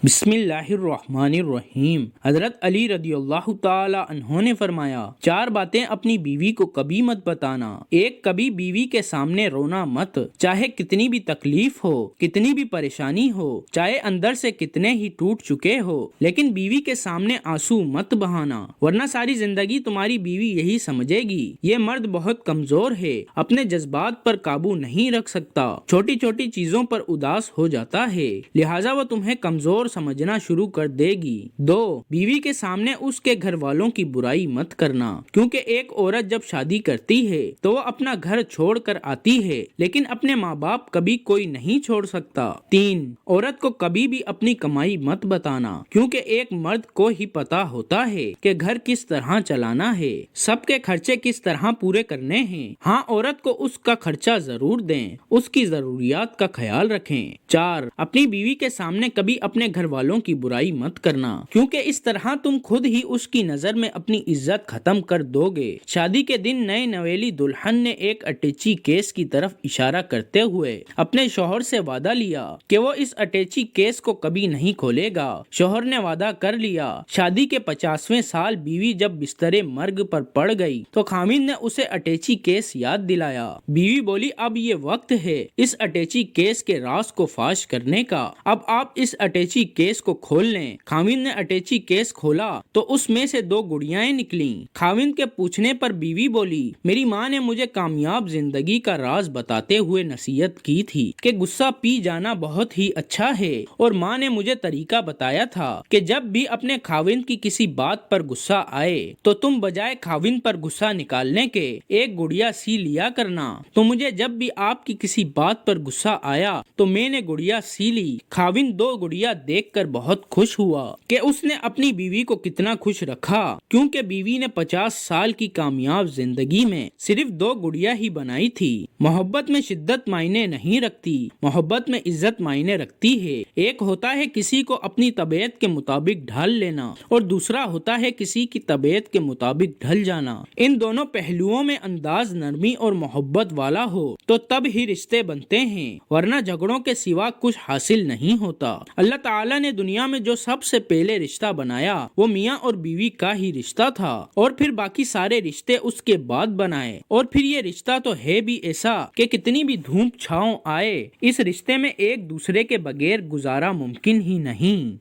بسم اللہ الرحمن الرحیم۔ حضرت علی رضی اللہ تعالی عنہ نے فرمایا، چار باتیں اپنی بیوی کو کبھی مت بتانا۔ ایک، کبھی بیوی کے سامنے رونا مت، چاہے کتنی بھی تکلیف ہو، کتنی بھی پریشانی ہو، چاہے اندر سے کتنے ہی ٹوٹ چکے ہو، لیکن بیوی کے سامنے آنسو مت بہانا، ورنہ ساری زندگی تمہاری بیوی یہی سمجھے گی یہ مرد بہت کمزور ہے، اپنے جذبات پر قابو نہیں رکھ سکتا، چھوٹی چھوٹی چیزوں پر اداس ہو جاتا ہے، لہٰذا وہ تمہیں کمزور سمجھنا شروع کر دے گی۔ دو، بیوی کے سامنے اس کے گھر والوں کی برائی مت کرنا، کیونکہ ایک عورت جب شادی کرتی ہے تو وہ اپنا گھر چھوڑ کر آتی ہے، لیکن اپنے ماں باپ کبھی کوئی نہیں چھوڑ سکتا۔ تین، عورت کو کبھی بھی اپنی کمائی مت بتانا، کیونکہ ایک مرد کو ہی پتا ہوتا ہے کہ گھر کس طرح چلانا ہے، سب کے خرچے کس طرح پورے کرنے ہیں۔ ہاں، عورت کو اس کا خرچہ ضرور دیں، اس کی ضروریات کا خیال رکھیں۔ چار، اپنی بیوی کے سامنے کبھی اپنے گھر والوں کی برائی مت کرنا، کیونکہ اس طرح تم خود ہی اس کی نظر میں اپنی عزت ختم کر دو گے۔ شادی کے دن نئے نویلی دلہن نے ایک اٹیچی کیس کی طرف اشارہ کرتے ہوئے اپنے شوہر سے وعدہ لیا کہ وہ اس اٹیچی کیس کو کبھی نہیں کھولے گا۔ شوہر نے وعدہ کر لیا۔ شادی کے 50ویں سال بیوی جب بستر مرگ پر پڑ گئی تو خاوند نے اسے اٹیچی کیس یاد دلایا۔ بیوی بولی، اب یہ وقت ہے اس اٹیچی کیس کے راز کو فاش کرنے کا، اب آپ اس اٹیچی کیس کو کھول لیں۔ خاوند نے اٹیچی کیس کھولا تو اس میں سے 2 گڑیاں نکلیں۔ خاوند کے پوچھنے پر بیوی بولی، میری ماں نے مجھے کامیاب زندگی کا راز بتاتے ہوئے نصیحت کی تھی کہ غصہ پی جانا بہت ہی اچھا ہے، اور ماں نے مجھے طریقہ بتایا تھا کہ جب بھی اپنے خاوند کی کسی بات پر غصہ آئے تو تم بجائے خاوند پر غصہ نکالنے کے ایک گڑیا سی لیا کرنا۔ تو مجھے جب بھی آپ کی کسی بات پر غصہ آیا تو میں نے گڑیا سی لی۔ خاوند 2 گڑیا دیکھ کر بہت خوش ہوا کہ اس نے اپنی بیوی کو کتنا خوش رکھا، کیونکہ بیوی نے 50 سال کی کامیاب زندگی میں صرف 2 گڑیا ہی بنائی تھی۔ محبت میں شدت معنی نہیں رکھتی، محبت میں عزت معنی رکھتی ہے۔ ایک ہوتا ہے کسی کو اپنی طبیعت کے مطابق ڈھال لینا، اور دوسرا ہوتا ہے کسی کی طبیعت کے مطابق ڈھل جانا۔ ان دونوں پہلوؤں میں انداز نرمی اور محبت والا ہو تو تب ہی رشتے بنتے ہیں، ورنہ جھگڑوں کے سوا کچھ حاصل نہیں ہوتا۔ اللہ تعالیٰ نے دنیا میں جو سب سے پہلے رشتہ بنایا وہ میاں اور بیوی کا ہی رشتہ تھا، اور پھر باقی سارے رشتے اس کے بعد بنائے، اور پھر یہ رشتہ تو ہے بھی ایسا کہ کتنی بھی دھوپ چھاؤں آئے اس رشتے میں ایک دوسرے کے بغیر گزارا ممکن ہی نہیں۔